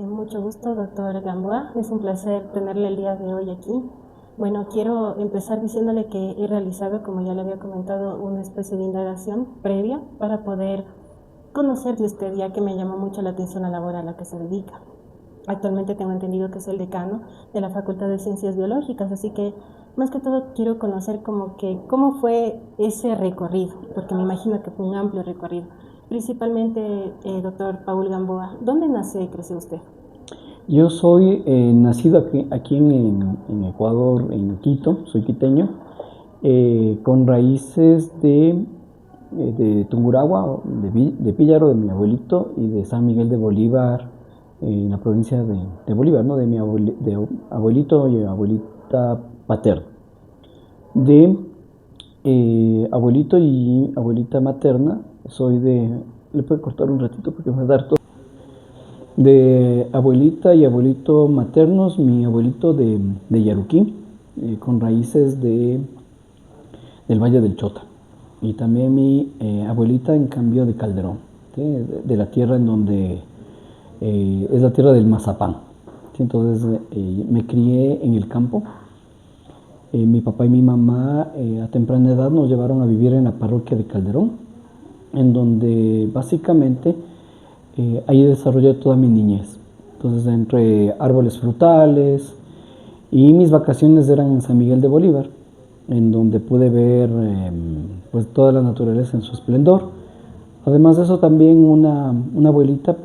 Mucho gusto, doctor Gamboa. Es un placer tenerle el día de hoy aquí. Bueno, quiero empezar diciéndole que he realizado, como ya le había comentado, una especie de indagación previa para poder conocer de usted, ya que me llamó mucho la atención la labor a la que se dedica. Actualmente tengo entendido que es el decano de la Facultad de Ciencias Biológicas, así que más que todo quiero conocer como que cómo fue ese recorrido, porque me imagino que fue un amplio recorrido. Principalmente, doctor Paul Gamboa, ¿dónde nació y creció usted? Yo soy nacido aquí en Ecuador, en Quito, soy quiteño, con raíces de Tungurahua, de Píllaro, de mi abuelito, y de San Miguel de Bolívar, en la provincia de Bolívar, ¿no? De abuelito y abuelita paterna. De abuelito y abuelita materna, soy de... ¿Le puede cortar un ratito porque me va a dar todo? De abuelita y abuelito maternos, mi abuelito de Yaruquí, con raíces del Valle del Chota. Y también mi abuelita, en cambio, de Calderón, ¿sí? De la tierra en donde es la tierra del mazapán. ¿Sí? Entonces me crié en el campo. Mi papá y mi mamá a temprana edad nos llevaron a vivir en la parroquia de Calderón, en donde básicamente ahí desarrollé toda mi niñez. Entonces, entre árboles frutales, y mis vacaciones eran en San Miguel de Bolívar, en donde pude ver pues toda la naturaleza en su esplendor. Además de eso, también una abuelita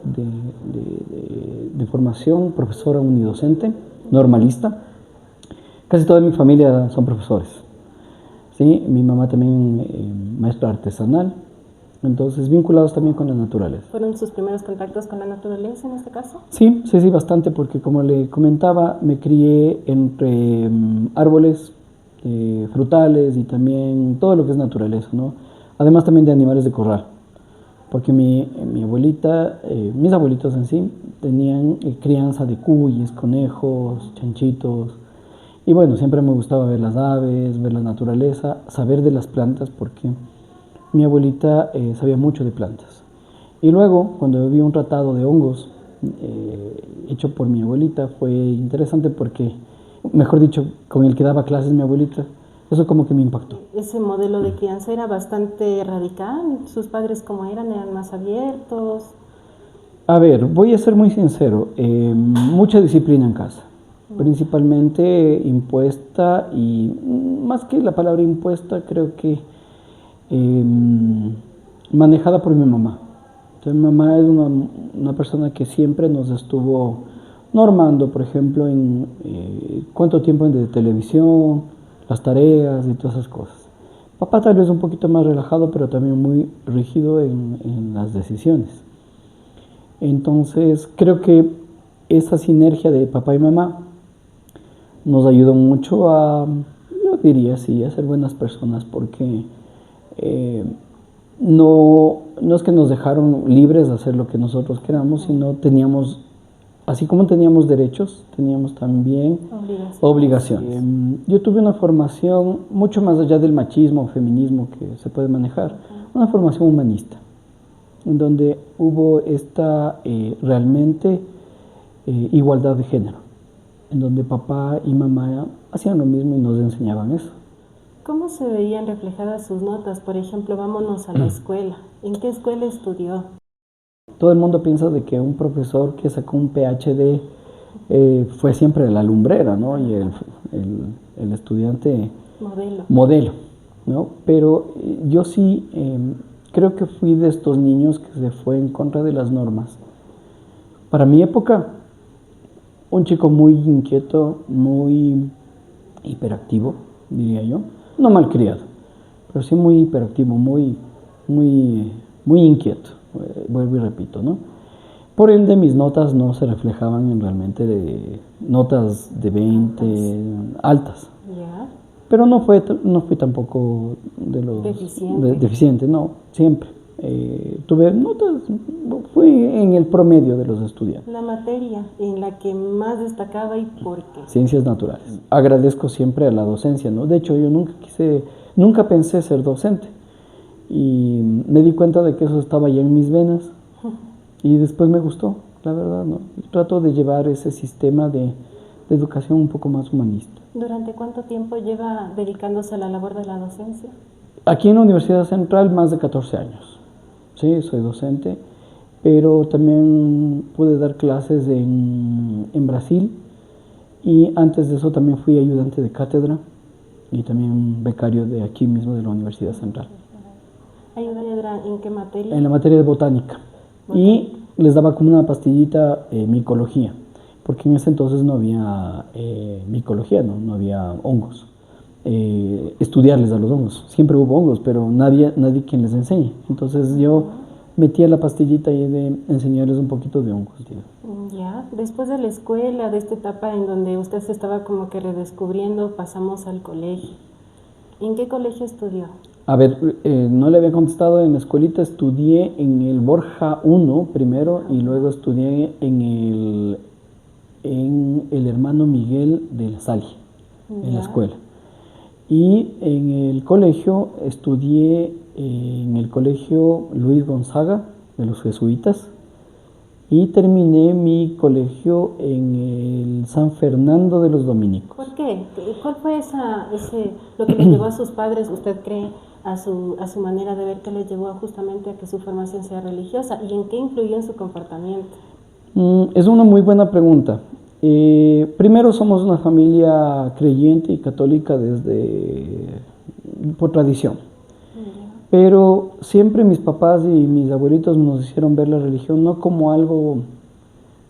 de formación, profesora unidocente, normalista. Casi toda mi familia son profesores. ¿Sí? Mi mamá también maestra artesanal. Entonces, vinculados también con la naturaleza. ¿Fueron sus primeros contactos con la naturaleza en este caso? Sí, sí, sí, bastante, porque como le comentaba, me crié entre árboles frutales y también todo lo que es naturaleza, ¿no? Además también de animales de corral, porque mi abuelita, mis abuelitos en sí, tenían crianza de cuyes, conejos, chanchitos, y bueno, siempre me gustaba ver las aves, ver la naturaleza, saber de las plantas, porque mi abuelita sabía mucho de plantas. Y luego, cuando vi un tratado de hongos hecho por mi abuelita, fue interesante porque, mejor dicho, con el que daba clases mi abuelita, eso como que me impactó. Ese modelo de crianza era bastante radical. ¿Sus padres cómo eran? ¿Eran más abiertos? A ver, voy a ser muy sincero, mucha disciplina en casa, principalmente impuesta, y más que la palabra impuesta, creo que eh, manejada por mi mamá. Entonces, mi mamá es una persona que siempre nos estuvo normando, por ejemplo, en cuánto tiempo de televisión, las tareas y todas esas cosas. Papá tal vez un poquito más relajado, pero también muy rígido en las decisiones. Entonces, creo que esa sinergia de papá y mamá nos ayudó mucho a, yo diría así, a ser buenas personas, porque eh, no es que nos dejaron libres de hacer lo que nosotros queramos, sino teníamos, así como teníamos derechos, teníamos también obligaciones. Yo tuve una formación mucho más allá del machismo o feminismo que se puede manejar, una formación humanista, en donde hubo esta realmente igualdad de género, en donde papá y mamá hacían lo mismo y nos enseñaban eso. ¿Cómo se veían reflejadas sus notas? Por ejemplo, vámonos a la escuela. ¿En qué escuela estudió? Todo el mundo piensa de que un profesor que sacó un PhD fue siempre la lumbrera, ¿no? Y el estudiante modelo, ¿no? Pero yo sí creo que fui de estos niños que se fue en contra de las normas. Para mi época, un chico muy inquieto, muy hiperactivo, diría yo, no malcriado, pero sí muy hiperactivo, muy inquieto, vuelvo y repito, ¿no? Por ende, mis notas no se reflejaban en realmente de notas de 20 altas. ¿Ya? Pero no fui tampoco de los deficientes, no, siempre. Tuve notas, fui en el promedio de los estudiantes. La materia en la que más destacaba y por qué. Ciencias naturales. Agradezco siempre a la docencia, ¿no? De hecho, yo nunca pensé ser docente. Y me di cuenta de que eso estaba ya en mis venas. Y después me gustó. la verdad, ¿no? Trato de llevar ese sistema de educación un poco más humanista. ¿Durante cuánto tiempo lleva dedicándose a la labor de la docencia? Aquí en la Universidad Central más de 14 años. Sí, soy docente, pero también pude dar clases en Brasil y antes de eso también fui ayudante de cátedra y también becario de aquí mismo de la Universidad Central. ¿Ayudante en qué materia? En la materia de botánica. Y les daba como una pastillita micología, porque en ese entonces no había micología, no había hongos. Estudiarles a los hongos. Siempre hubo hongos, pero nadie quien les enseñe. Entonces yo metía la pastillita ahí de enseñarles un poquito de hongos. Ya, después de la escuela, de esta etapa en donde usted se estaba como que redescubriendo, pasamos al colegio. ¿En qué colegio estudió? A ver, no le había contestado. En la escuelita estudié en el Borja 1 primero y luego estudié en el Hermano Miguel de la Salle, en la escuela. Y en el colegio estudié en el colegio Luis Gonzaga de los jesuitas y terminé mi colegio en el San Fernando de los dominicos. ¿Por qué? ¿Cuál fue lo que le llevó a sus padres, usted cree, a su manera de ver, que le llevó justamente a que su formación sea religiosa y en qué influyó en su comportamiento? Es una muy buena pregunta. Primero, somos una familia creyente y católica por tradición. Pero siempre mis papás y mis abuelitos nos hicieron ver la religión no como algo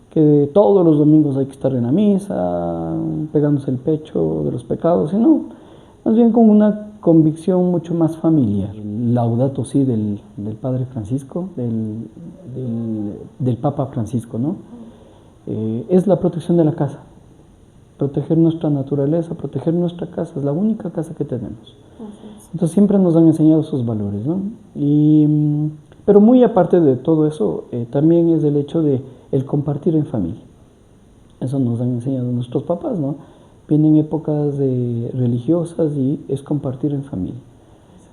que todos los domingos hay que estar en la misa, pegándose el pecho de los pecados, sino más bien con una convicción mucho más familiar. Laudato si del Padre Francisco, del Papa Francisco, ¿no? Es la protección de la casa, proteger nuestra naturaleza, proteger nuestra casa, es la única casa que tenemos. Entonces siempre nos han enseñado esos valores, ¿no? Pero muy aparte de todo eso, también es el hecho de el compartir en familia. Eso nos han enseñado nuestros papás, ¿no? Vienen épocas religiosas y es compartir en familia.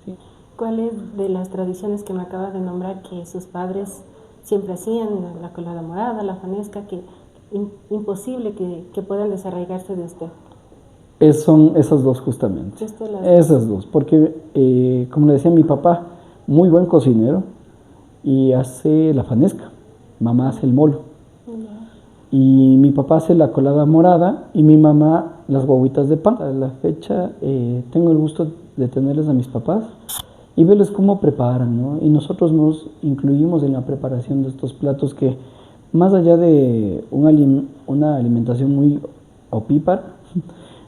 Sí. ¿Cuáles de las tradiciones que me acaba de nombrar que sus padres siempre hacían, la colada morada, la fanesca, que imposible que puedan desarraigarse de usted? Son esas dos justamente, esas dos, porque como le decía mi papá, muy buen cocinero y hace la fanesca, mamá hace el molo, y mi papá hace la colada morada y mi mamá las guaguitas de pan. A la fecha tengo el gusto de tenerles a mis papás y verles cómo preparan, ¿no? Y nosotros nos incluimos en la preparación de estos platos que, más allá de una alimentación muy opípara,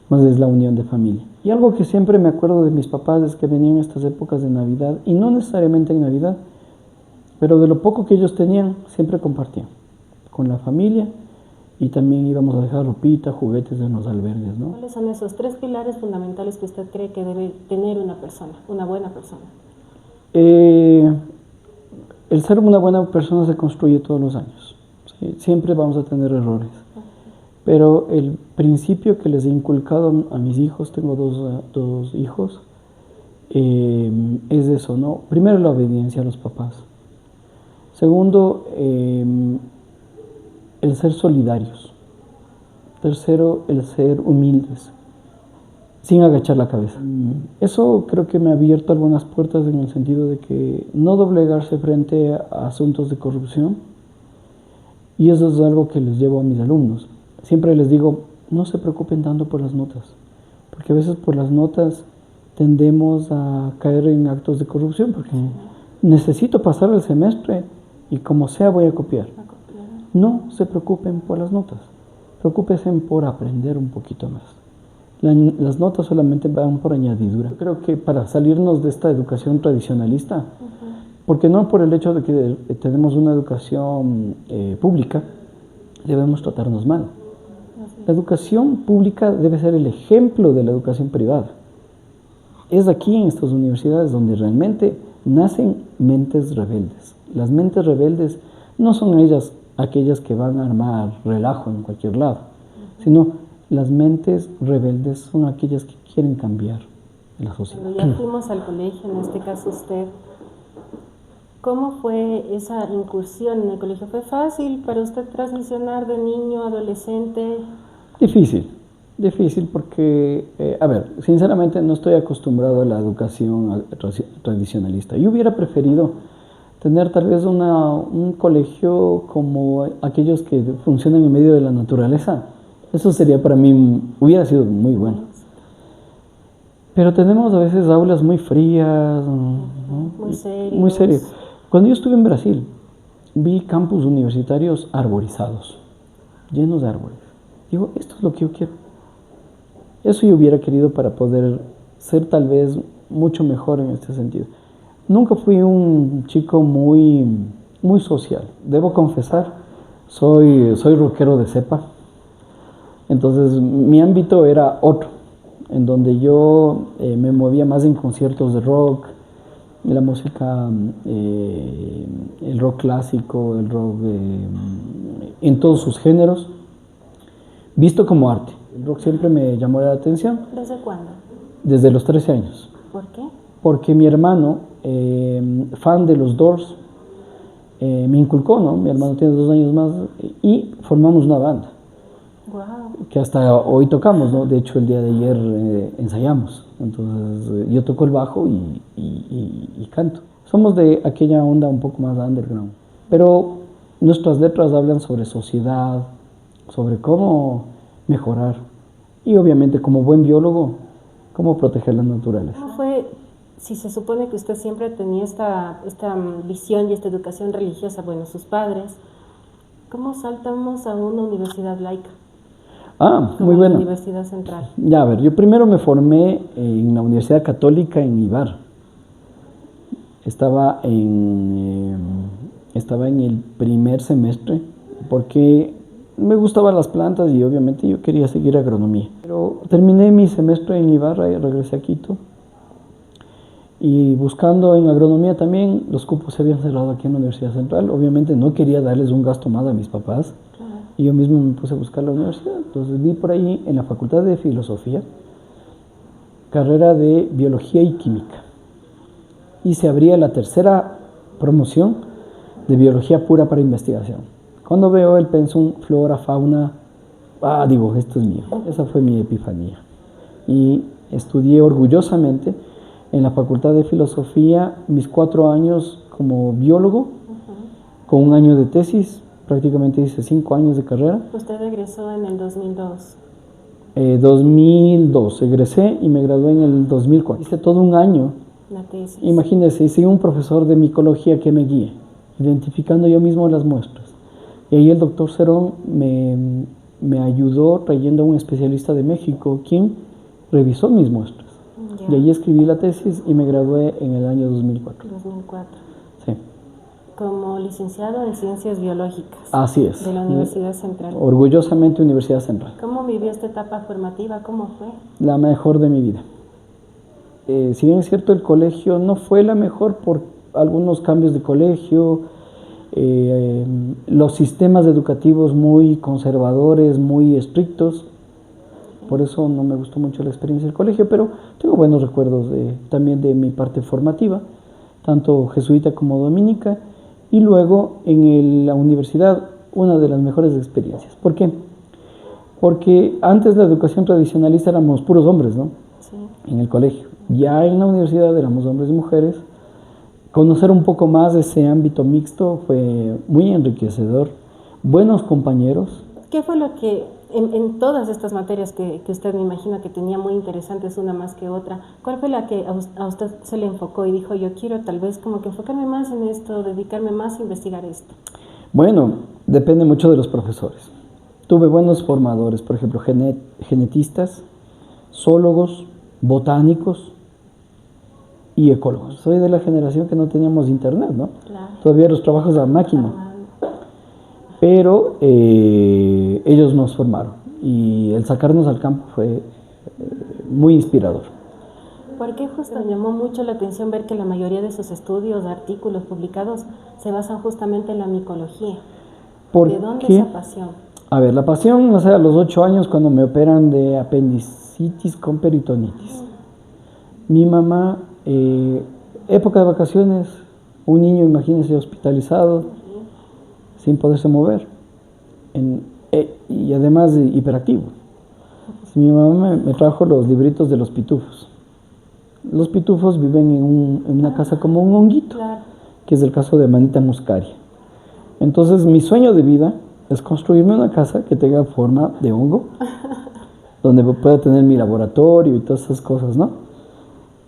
más es la unión de familia. Y algo que siempre me acuerdo de mis papás es que venían estas épocas de Navidad, y no necesariamente en Navidad, pero de lo poco que ellos tenían, siempre compartían con la familia, y también íbamos a dejar ropita, juguetes en los albergues, ¿no? ¿Cuáles son esos 3 pilares fundamentales que usted cree que debe tener una persona, una buena persona? El ser una buena persona se construye todos los años. ¿Sí? Siempre vamos a tener errores. Pero el principio que les he inculcado a mis hijos, tengo dos hijos, es eso, ¿no? Primero, la obediencia a los papás. Segundo, el ser solidarios. Tercero, el ser humildes, sin agachar la cabeza. Eso creo que me ha abierto algunas puertas en el sentido de que no doblegarse frente a asuntos de corrupción, y eso es algo que les llevo a mis alumnos. Siempre les digo, no se preocupen tanto por las notas, porque a veces por las notas tendemos a caer en actos de corrupción, porque necesito pasar el semestre y como sea voy a copiar. No se preocupen por las notas, preocúpense por aprender un poquito más. Las notas solamente van por añadidura. Creo que para salirnos de esta educación tradicionalista, porque no por el hecho de que tenemos una educación pública, debemos tratarnos mal. La educación pública debe ser el ejemplo de la educación privada. Es aquí en estas universidades donde realmente nacen mentes rebeldes. Las mentes rebeldes no son aquellas que van a armar relajo en cualquier lado, sino las mentes rebeldes son aquellas que quieren cambiar la sociedad. Cuando ya fuimos al colegio, en este caso usted, ¿Cómo fue esa incursión en el colegio? ¿Fue fácil para usted transicionar de niño a adolescente? Difícil porque, a ver, sinceramente no estoy acostumbrado a la educación tradicionalista. Yo hubiera preferido tener tal vez un colegio como aquellos que funcionan en medio de la naturaleza. Eso sería para mí, hubiera sido muy bueno. Pero tenemos a veces aulas muy frías, ¿no? Muy serios. Cuando yo estuve en Brasil, vi campus universitarios arborizados, llenos de árboles. Digo, esto es lo que yo quiero. Eso yo hubiera querido para poder ser tal vez mucho mejor en este sentido. Nunca fui un chico muy social. Debo confesar, soy rockero de cepa. Entonces mi ámbito era otro, en donde yo me movía más en conciertos de rock, la música, el rock clásico, el rock en todos sus géneros, visto como arte. El rock siempre me llamó la atención. ¿Desde cuándo? Desde los 13 años. ¿Por qué? Porque mi hermano, fan de los Doors, me inculcó, ¿no? Mi hermano tiene 2 años más y formamos una banda. Wow. Que hasta hoy tocamos, ¿no? De hecho, el día de ayer ensayamos. Entonces, yo toco el bajo y canto. Somos de aquella onda un poco más underground. Pero nuestras letras hablan sobre sociedad, sobre cómo mejorar. Y obviamente, como buen biólogo, cómo proteger la naturaleza. ¿Cómo fue, si se supone que usted siempre tenía esta visión y esta educación religiosa, bueno, sus padres, cómo saltamos a una universidad laica? Muy bueno. La Universidad Central. Ya, a ver, yo primero me formé en la Universidad Católica en Ibar. Estaba en el primer semestre porque me gustaban las plantas y obviamente yo quería seguir agronomía. Pero terminé mi semestre en Ibarra y regresé a Quito. Y buscando en agronomía también, los cupos se habían cerrado aquí en la Universidad Central. Obviamente no quería darles un gasto más a mis papás. Y yo mismo me puse a buscar la universidad. Entonces vi por ahí en la Facultad de Filosofía, carrera de Biología y Química. Y se abría la tercera promoción de Biología pura para investigación. Cuando veo el pensum flora, fauna, digo, esto es mío. Esa fue mi epifanía. Y estudié orgullosamente en la Facultad de Filosofía mis 4 años como biólogo, con 1 año de tesis. Prácticamente hice 5 años de carrera. ¿Usted egresó en el 2002? 2002 egresé y me gradué en el 2004. Hice todo 1 año. La tesis. Imagínense, hice un profesor de micología que me guíe, identificando yo mismo las muestras. Y ahí el doctor Cerón me ayudó trayendo a un especialista de México, quien revisó mis muestras. Y ahí escribí la tesis y me gradué en el año 2004. 2004. Sí. Como licenciado en Ciencias Biológicas. Así es. De la Universidad Central. Orgullosamente Universidad Central. ¿Cómo vivió esta etapa formativa? ¿Cómo fue? La mejor de mi vida. Si bien es cierto, el colegio no fue la mejor por algunos cambios de colegio, los sistemas educativos muy conservadores, muy estrictos. Por eso no me gustó mucho la experiencia del colegio, pero tengo buenos recuerdos también de mi parte formativa, tanto jesuita como dominica. Y luego en la universidad, una de las mejores experiencias. ¿Por qué? Porque antes la educación tradicionalista éramos puros hombres, ¿no? Sí. En el colegio. Ya en la universidad éramos hombres y mujeres. Conocer un poco más de ese ámbito mixto fue muy enriquecedor. Buenos compañeros. ¿Qué fue lo que, en todas estas materias que usted me imagino que tenía muy interesantes una más que otra, cuál fue la que a usted se le enfocó y dijo, yo quiero tal vez como que enfocarme más en esto, dedicarme más a investigar esto? Bueno, depende mucho de los profesores. Tuve buenos formadores, por ejemplo, genetistas, zoólogos, botánicos y ecólogos. Soy de la generación que no teníamos internet, ¿no? Claro. Todavía los trabajos a máquina. Pero ellos nos formaron y el sacarnos al campo fue muy inspirador. ¿Por qué justo me llamó mucho la atención ver que la mayoría de sus estudios, artículos publicados, se basan justamente en la micología? ¿De dónde esa pasión? A ver, la pasión nace a los 8 años cuando me operan de apendicitis con peritonitis. Mi mamá, época de vacaciones, Un niño, imagínense, hospitalizado, sin poderse mover, y además hiperactivo. Mi mamá me trajo los libritos de los pitufos. Los pitufos viven en una casa como un honguito, que es el caso de Manita Muscaria. Entonces, mi sueño de vida es construirme una casa que tenga forma de hongo, donde pueda tener mi laboratorio y todas esas cosas, ¿no?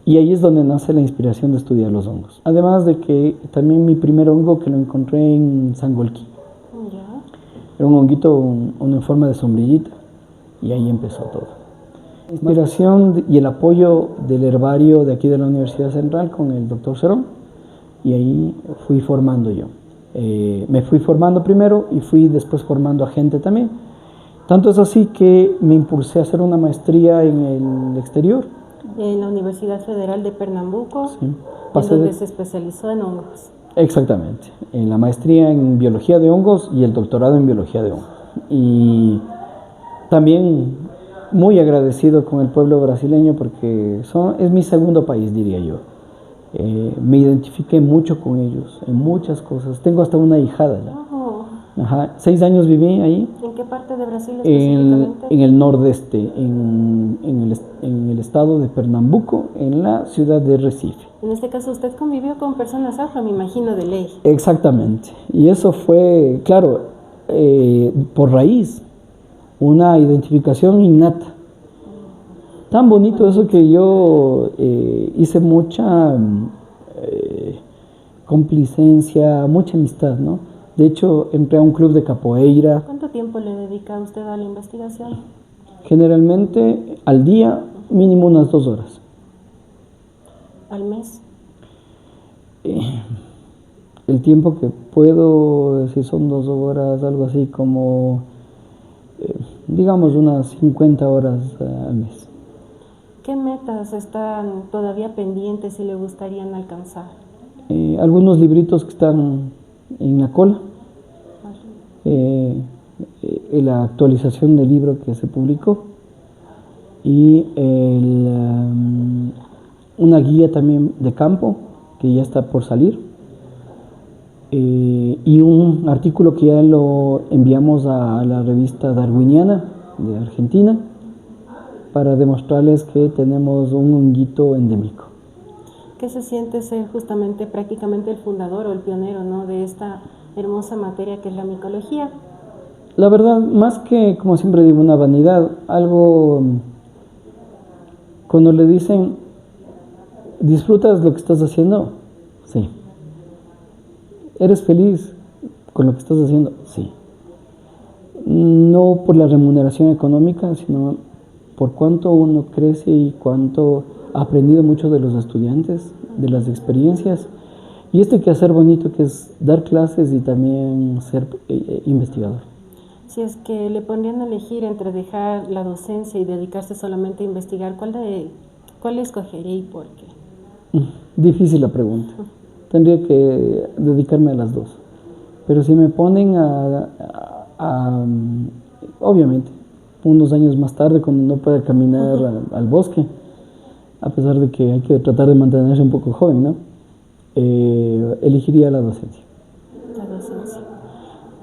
Y ahí es donde nace la inspiración de estudiar los hongos. Además de que también mi primer hongo que lo encontré en Sangolquí. Era un honguito, uno en forma de sombrillita, y ahí empezó todo. La inspiración y el apoyo del herbario de aquí de la Universidad Central con el doctor Cerón, y ahí fui formando yo. Me fui formando primero y fui después formando a gente también. Tanto es así que me impulsé a hacer una maestría en el exterior. En la Universidad Federal de Pernambuco, Sí. en donde se especializó en hongos. Exactamente, en la maestría en biología de hongos y el doctorado en biología de hongos. Y también muy agradecido con el pueblo brasileño porque es mi segundo país, diría yo. Me identifiqué mucho con ellos en muchas cosas. Tengo hasta una hijada ya. Ajá. 6 años viví ahí. ¿En qué parte de Brasil específicamente? En el nordeste, en el estado de Pernambuco, en la ciudad de Recife. En este caso usted convivió con personas afro, me imagino, de ley. Exactamente. Y eso fue, claro, por raíz, una identificación innata. Tan bonito eso que yo hice mucha complicencia, mucha amistad, ¿no? De hecho, entré a un club de capoeira. ¿Cuánto tiempo le dedica usted a la investigación? Generalmente al día, mínimo unas 2 horas. ¿Al mes? El tiempo que puedo, si son 2 horas, algo así como, digamos, unas 50 horas al mes. ¿Qué metas están todavía pendientes y le gustarían alcanzar? Algunos libritos que están en la cola. La actualización del libro que se publicó y una guía también de campo que ya está por salir y un artículo que ya lo enviamos a la revista Darwiniana de Argentina para demostrarles que tenemos un honguito endémico. ¿Qué se siente ser justamente prácticamente el fundador o el pionero, ¿no?, de esta hermosa materia que es la micología? La verdad, más que, como siempre digo, una vanidad, algo, cuando le dicen, ¿disfrutas lo que estás haciendo? Sí. ¿Eres feliz con lo que estás haciendo? Sí. No por la remuneración económica, sino por cuánto uno crece y cuánto ha aprendido mucho de los estudiantes, de las experiencias. Y este quehacer bonito que es dar clases y también ser investigador. Si es que le pondrían a elegir entre dejar la docencia y dedicarse solamente a investigar, ¿cuál escogería y por qué? Difícil la pregunta. Tendría que dedicarme a las dos. Pero si me ponen obviamente, unos años más tarde, cuando no pueda caminar al bosque, a pesar de que hay que tratar de mantenerse un poco joven, ¿no? Elegiría la docencia. La docencia.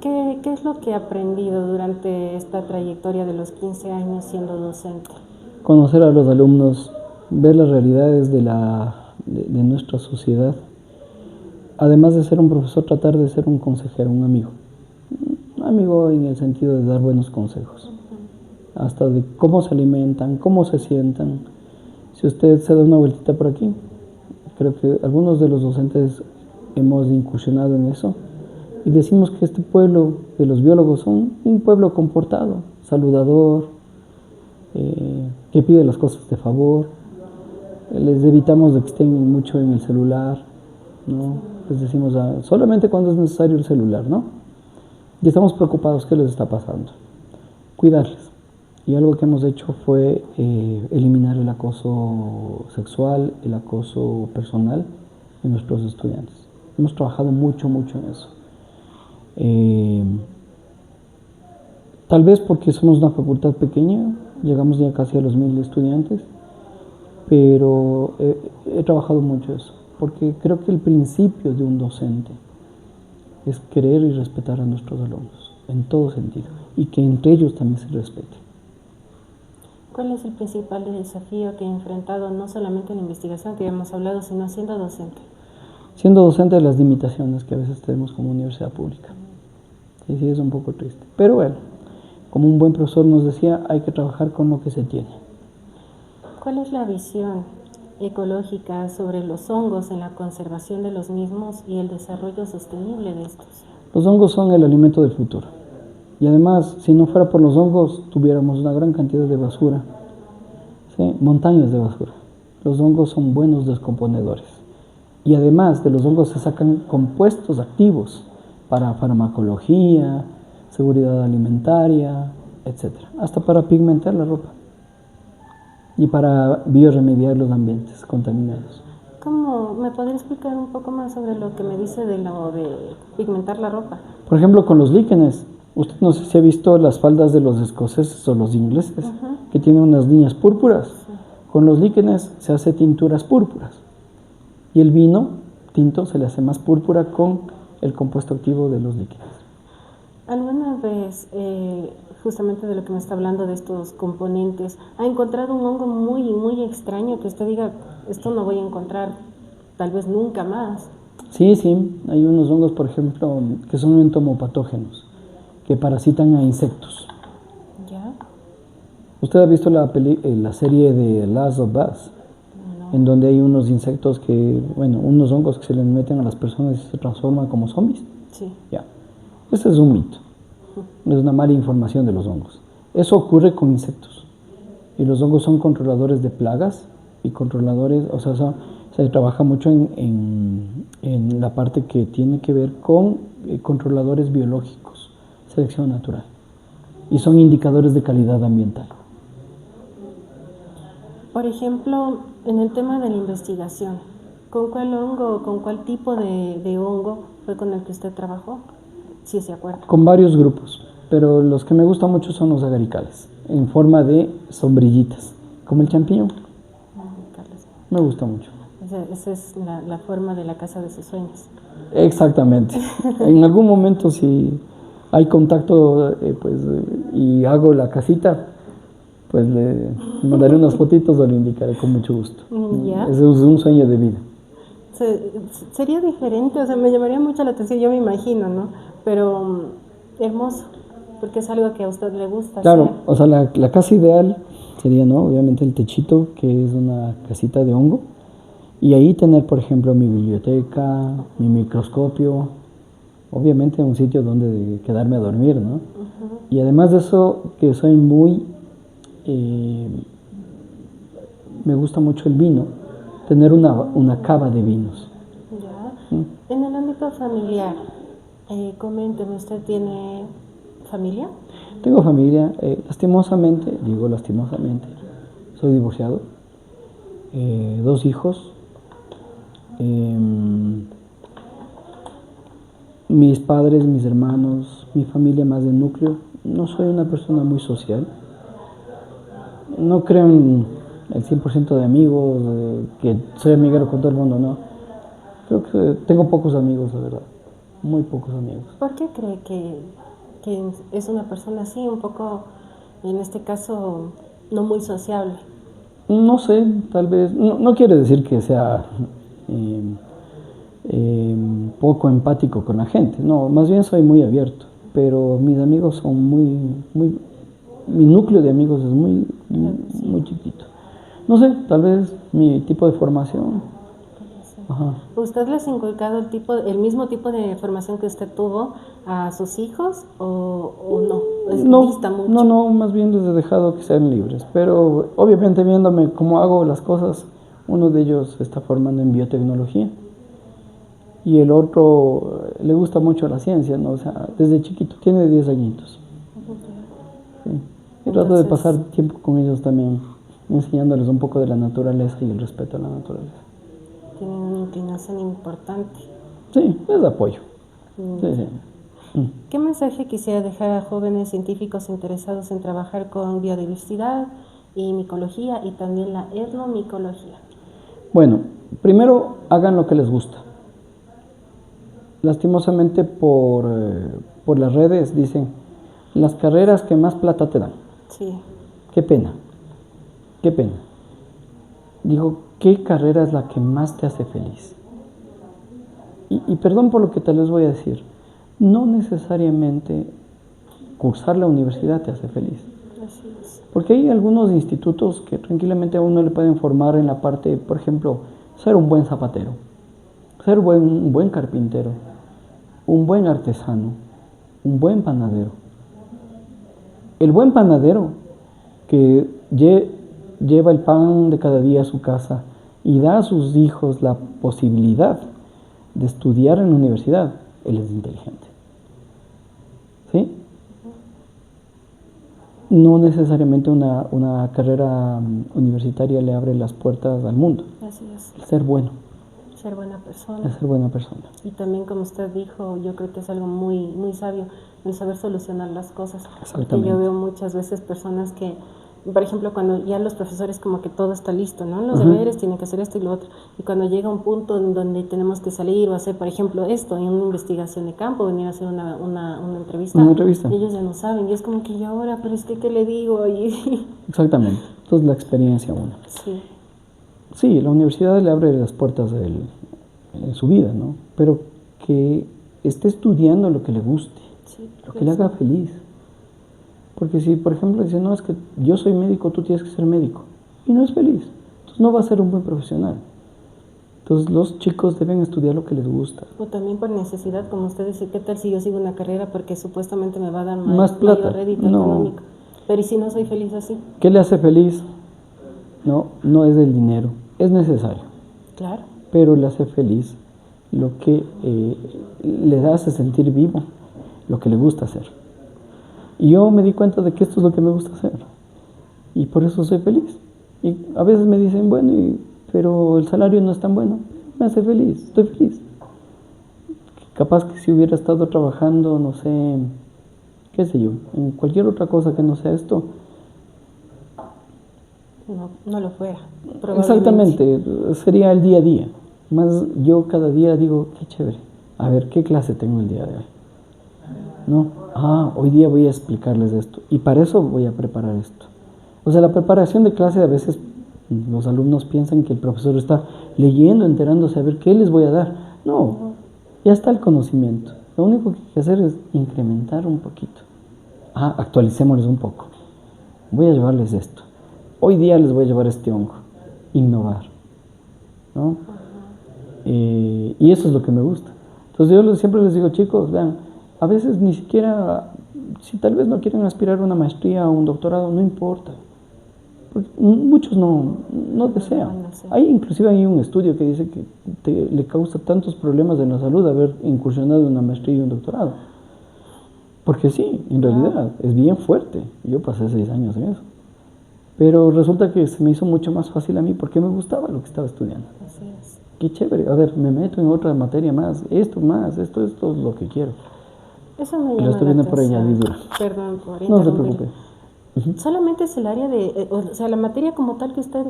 ¿Qué es lo que ha aprendido durante esta trayectoria de los 15 años siendo docente? Conocer a los alumnos, ver las realidades de nuestra sociedad. Además de ser un profesor, tratar de ser un consejero, un amigo. Un amigo en el sentido de dar buenos consejos. Hasta de cómo se alimentan, cómo se sientan. Si usted se da una vueltita por aquí, creo que algunos de los docentes hemos incursionado en eso. Y decimos que este pueblo de los biólogos son un pueblo comportado, saludador, que pide las cosas de favor. Les evitamos de que estén mucho en el celular, ¿no? Les decimos solamente cuando es necesario el celular, ¿no? Y estamos preocupados qué les está pasando. Cuidarles. Y algo que hemos hecho fue eliminar el acoso sexual, el acoso personal en nuestros estudiantes. Hemos trabajado mucho en eso. Tal vez porque somos una facultad pequeña, llegamos ya casi a los 1000 estudiantes, pero he trabajado mucho eso. porque creo que el principio de un docente es querer y respetar a nuestros alumnos, en todo sentido, y que entre ellos también se respete. ¿Cuál es el principal desafío que he enfrentado, no solamente en la investigación que hemos hablado, sino siendo docente? Siendo docente, las limitaciones que a veces tenemos como universidad pública. Y sí, es un poco triste. Pero bueno, como un buen profesor nos decía, hay que trabajar con lo que se tiene. ¿Cuál es la visión ecológica sobre los hongos en la conservación de los mismos y el desarrollo sostenible de estos? Los hongos son el alimento del futuro. Y además, si no fuera por los hongos, tuviéramos una gran cantidad de basura. ¿Sí? Montañas de basura. Los hongos son buenos descomponedores. Y además de los hongos se sacan compuestos activos para farmacología, seguridad alimentaria, etc. Hasta para pigmentar la ropa. Y para bioremediar los ambientes contaminados. ¿Cómo me podría explicar un poco más sobre lo que me dice de lo de pigmentar la ropa? Por ejemplo, con los líquenes. Usted no sé si ha visto las faldas de los escoceses o los ingleses, que tienen unas líneas púrpuras. Sí. Con los líquenes se hace tinturas púrpuras. Y el vino tinto se le hace más púrpura con el compuesto activo de los líquenes. ¿Alguna vez, justamente de lo que me está hablando de estos componentes, ha encontrado un hongo muy extraño que usted diga, esto no voy a encontrar tal vez nunca más? Sí, hay unos hongos, por ejemplo, que son entomopatógenos, que parasitan a insectos. ¿Ya? ¿Usted ha visto la serie de Last of Us? No. En donde hay unos insectos unos hongos que se les meten a las personas y se transforman como zombies. Sí. Ya. Este es un mito. Es una mala información de los hongos. Eso ocurre con insectos. Y los hongos son controladores de plagas y controladores, se trabaja mucho en la parte que tiene que ver con controladores biológicos, selección natural. Y son indicadores de calidad ambiental. Por ejemplo, en el tema de la investigación, ¿con cuál hongo o con cuál tipo de hongo fue con el que usted trabajó? Sí, se acuerda. Con varios grupos, pero los que me gustan mucho son los agaricales, en forma de sombrillitas, como el champiñón. Me gusta mucho. Esa es la forma de la casa de sus sueños. Exactamente. En algún momento, si hay contacto y hago la casita, pues le mandaré unas fotitos o le indicaré con mucho gusto. ¿Ya? Ese es un sueño de vida. Sería diferente, me llamaría mucho la atención, yo me imagino, ¿no? Pero hermoso, porque es algo que a usted le gusta. Claro, hacer. La casa ideal sería, ¿no? Obviamente el techito, que es una casita de hongo, y ahí tener, por ejemplo, mi biblioteca, mi microscopio, obviamente un sitio donde quedarme a dormir, ¿no? Y además de eso, que soy me gusta mucho el vino, tener una cava de vinos. Ya. En el ámbito familiar, coménteme, ¿usted tiene familia? Tengo familia, lastimosamente, soy divorciado, 2 hijos, mis padres, mis hermanos, mi familia más del núcleo. No soy una persona muy social, no creo en el 100% de amigos, que soy amiguero con todo el mundo, no. Creo que tengo pocos amigos, la verdad, muy pocos amigos. ¿Por qué cree que es una persona así, un poco, en este caso, no muy sociable? No sé, tal vez, no quiere decir que sea poco empático con la gente, no, más bien soy muy abierto, pero mis amigos son mi núcleo de amigos es muy chiquito. No sé, tal vez mi tipo de formación. Ajá. ¿Usted les ha inculcado el mismo tipo de formación que usted tuvo a sus hijos o no? ¿Dista mucho? No, más bien les he dejado que sean libres, pero obviamente viéndome cómo hago las cosas, uno de ellos se está formando en biotecnología y el otro le gusta mucho la ciencia, ¿no? Desde chiquito, tiene 10 añitos. Sí. Y trato de pasar tiempo con ellos también, enseñándoles un poco de la naturaleza y el respeto a la naturaleza. Tienen una inclinación importante. Sí, es de apoyo. Sí. ¿Qué mensaje quisiera dejar a jóvenes científicos interesados en trabajar con biodiversidad y micología y también la etnomicología? Bueno, Primero, hagan lo que les gusta. Lastimosamente por las redes dicen, las carreras que más plata te dan. Sí. Qué pena, qué pena. Digo, ¿qué carrera es la que más te hace feliz? Y perdón por lo que te les voy a decir, no necesariamente cursar la universidad te hace feliz. Así es. Porque hay algunos institutos que tranquilamente a uno le pueden formar en la parte, por ejemplo, ser un buen zapatero, ser un buen carpintero, un buen artesano, un buen panadero. El buen panadero que lleva el pan de cada día a su casa y da a sus hijos la posibilidad de estudiar en la universidad, él es inteligente. ¿Sí? No necesariamente una carrera universitaria le abre las puertas al mundo. Así es. El ser bueno. Ser buena persona. El ser buena persona. Y también, como usted dijo, yo creo que es algo muy, muy sabio el saber solucionar las cosas. Porque yo veo muchas veces personas que, por ejemplo, cuando ya los profesores como que todo está listo, ¿no? Los deberes tienen que hacer esto y lo otro. Y cuando llega un punto en donde tenemos que salir o hacer, por ejemplo, esto, en una investigación de campo, venir a hacer una entrevista. Una entrevista. Ellos ya no saben. Y es como que yo ahora, pero es que, ¿qué le digo? Exactamente. Entonces, la experiencia uno. Sí. Sí, la universidad le abre las puertas en su vida, ¿no? Pero que esté estudiando lo que le guste, Sí, lo que le haga feliz. Porque si, por ejemplo, dice, no, es que yo soy médico, tú tienes que ser médico, y no es feliz, entonces no va a ser un buen profesional. Entonces los chicos deben estudiar lo que les gusta. O también por necesidad, como usted dice, ¿qué tal si yo sigo una carrera porque supuestamente me va a dar Más plata. mayor rédito económico? Pero ¿y si no soy feliz así? ¿Qué le hace feliz? No es el dinero, es necesario. Claro. Pero le hace feliz lo que le hace sentir vivo, lo que le gusta hacer. Y yo me di cuenta de que esto es lo que me gusta hacer. Y por eso soy feliz. Y a veces me dicen, bueno, pero el salario no es tan bueno. Me hace feliz, estoy feliz. Capaz que si hubiera estado trabajando, no sé, qué sé yo, en cualquier otra cosa que no sea esto. No lo fuera. Exactamente, sería el día a día. Más yo cada día digo, qué chévere. A ver, ¿qué clase tengo el día de hoy? No, hoy día voy a explicarles esto. Y para eso voy a preparar esto. O sea, la preparación de clase a veces los alumnos piensan que el profesor está leyendo, enterándose a ver qué les voy a dar. No, ya está el conocimiento. Lo único que hay que hacer es incrementar un poquito. Actualicémosles un poco. Voy a llevarles esto. Hoy día les voy a llevar este hongo. Innovar. ¿No? Y eso es lo que me gusta. Entonces yo siempre les digo, chicos, vean, a veces ni siquiera, si tal vez no quieren aspirar a una maestría o un doctorado, no importa. Porque muchos no desean. Inclusive hay un estudio que dice que le causa tantos problemas en la salud haber incursionado en una maestría y un doctorado. Porque sí, en realidad, es bien fuerte. Yo pasé 6 años en eso. Pero resulta que se me hizo mucho más fácil a mí porque me gustaba lo que estaba estudiando. Así es. Qué chévere. A ver, me meto en otra materia más. Esto es lo que quiero. Eso me llama y lo estoy viendo por añadidura. Perdón por No se preocupe. Solamente es el área de, o sea, la materia como tal que usted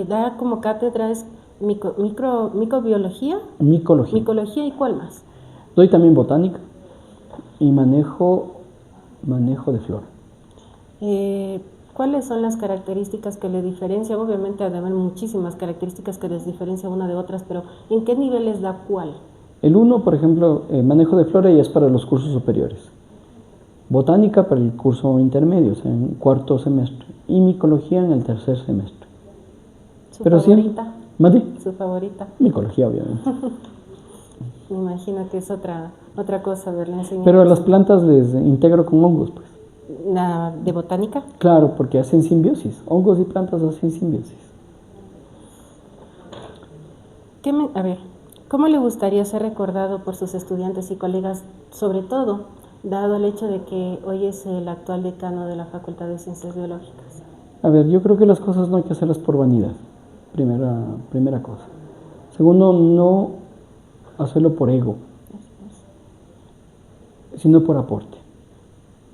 da como cátedra es microbiología. Micología, ¿y cuál más? Doy también botánica y manejo de flora. ¿Cuáles son las características que le diferencian? Obviamente ha de haber muchísimas características que les diferencian una de otras, pero ¿en qué niveles da cuál? El 1, por ejemplo, manejo de flora ya es para los cursos superiores. Botánica para el curso intermedio, o sea, en 4º semestre. Y micología en el 3er semestre. ¿Su favorita? ¿Mande? ¿Su favorita? Micología, obviamente. Me imagino que es otra cosa verle enseñar. Pero a las plantas les integro con hongos, pues. ¿La de botánica? Claro, porque hacen simbiosis. Hongos y plantas hacen simbiosis. A ver, ¿cómo le gustaría ser recordado por sus estudiantes y colegas, sobre todo, dado el hecho de que hoy es el actual decano de la Facultad de Ciencias Biológicas? A ver, yo creo que las cosas no hay que hacerlas por vanidad. Primera cosa. Segundo, no hacerlo por ego, sino por aporte.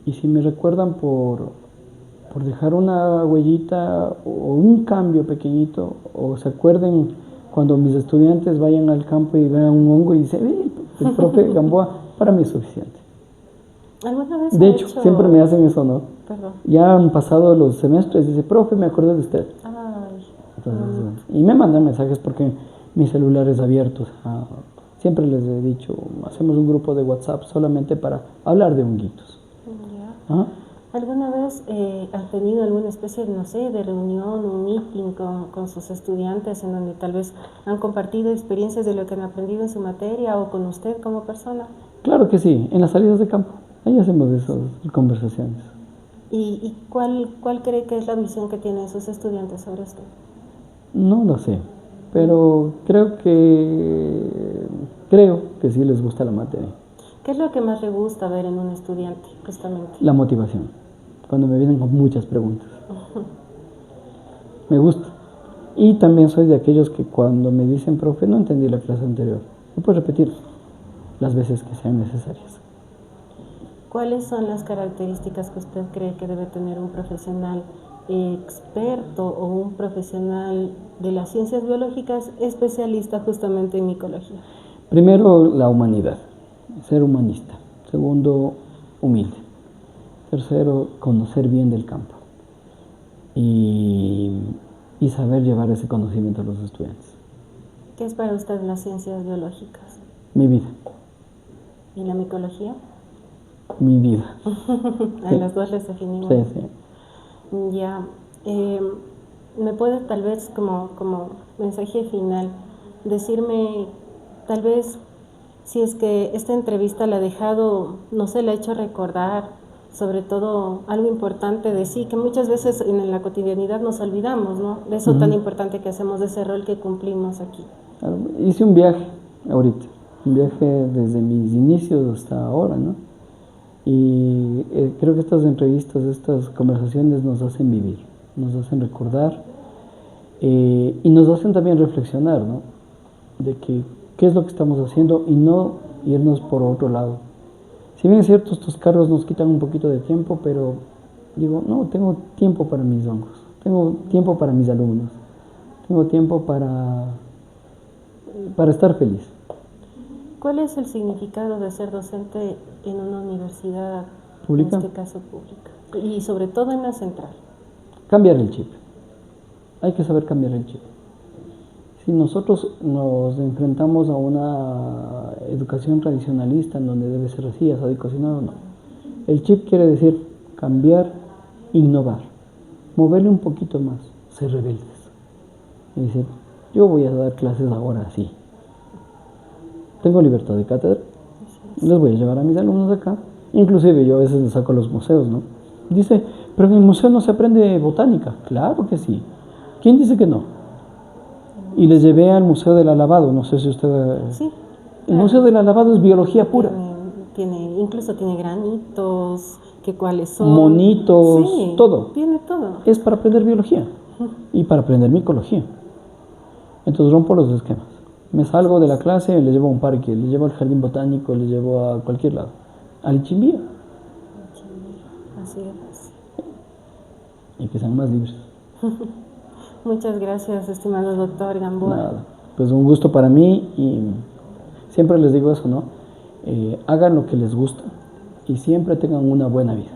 Y si me recuerdan por dejar una huellita o un cambio pequeñito, o se acuerden Cuando mis estudiantes vayan al campo y vean un hongo y dicen, el profe Gamboa, para mí es suficiente. ¿Alguna vez De hecho, siempre me hacen eso, ¿no? Perdón. Ya han pasado los semestres y dice, profe, me acordé de usted. Ay, entonces, y me mandan mensajes porque mi celular es abierto. Siempre les he dicho, hacemos un grupo de WhatsApp solamente para hablar de honguitos. Ya. ¿Alguna vez han tenido alguna especie, no sé, de reunión, un meeting con sus estudiantes en donde tal vez han compartido experiencias de lo que han aprendido en su materia o con usted como persona? Claro que sí, en las salidas de campo. Ahí hacemos esas conversaciones. ¿Y cuál cree que es la visión que tienen sus estudiantes sobre esto? No lo sé, pero creo que sí les gusta la materia. ¿Qué es lo que más le gusta ver en un estudiante, justamente? La motivación, cuando me vienen con muchas preguntas. Me gusta. Y también soy de aquellos que cuando me dicen, profe, no entendí la clase anterior, ¿me puedes repetir las veces que sean necesarias? ¿Cuáles son las características que usted cree que debe tener un profesional experto o un profesional de las ciencias biológicas especialista justamente en micología? Primero, la humanidad, ser humanista. Segundo, humilde. Tercero, conocer bien del campo y saber llevar ese conocimiento a los estudiantes. ¿Qué es para usted las ciencias biológicas? Mi vida. ¿Y la micología? Mi vida. A las dos les definimos. Sí, sí. Ya. ¿Me puede tal vez como mensaje final decirme tal vez si es que esta entrevista la ha dejado, no sé, la ha hecho recordar sobre todo algo importante de sí, que muchas veces en la cotidianidad nos olvidamos, ¿no? De eso tan importante que hacemos, de ese rol que cumplimos aquí. Hice un viaje ahorita, un viaje desde mis inicios hasta ahora, ¿no? Y creo que estas entrevistas, estas conversaciones nos hacen vivir, nos hacen recordar y nos hacen también reflexionar, ¿no? De qué es lo que estamos haciendo y no irnos por otro lado. Si bien es cierto, estos cargos nos quitan un poquito de tiempo, pero digo, no, tengo tiempo para mis hongos, tengo tiempo para mis alumnos, tengo tiempo para estar feliz. ¿Cuál es el significado de ser docente en una universidad, ¿Pública? en este caso pública? Y sobre todo en la central. Cambiar el chip. Hay que saber cambiar el chip. Si nosotros nos enfrentamos a una educación tradicionalista en donde debe ser así, asado y cocinado, no. El chip quiere decir cambiar, innovar, moverle un poquito más, ser rebeldes. Y decir, yo voy a dar clases ahora así. Tengo libertad de cátedra, les voy a llevar a mis alumnos acá. Inclusive yo a veces les saco a los museos, ¿no? Dice, pero en el museo no se aprende botánica. Claro que sí. ¿Quién dice que no? Y les llevé al Museo del Alabado, no sé si usted... Sí. El Museo del Alabado es biología pura. Incluso tiene granitos, que cuáles son. Monitos, sí, todo. Tiene todo. Es para aprender biología y para aprender micología. Entonces rompo los esquemas. Me salgo de la clase, les llevo a un parque, les llevo al jardín botánico, les llevo a cualquier lado. Al Ichimbía. Así es. Y que sean más libres. Muchas gracias, estimado doctor Gamboa. Nada, pues un gusto para mí y siempre les digo eso, ¿no? Hagan lo que les gusta y siempre tengan una buena vida.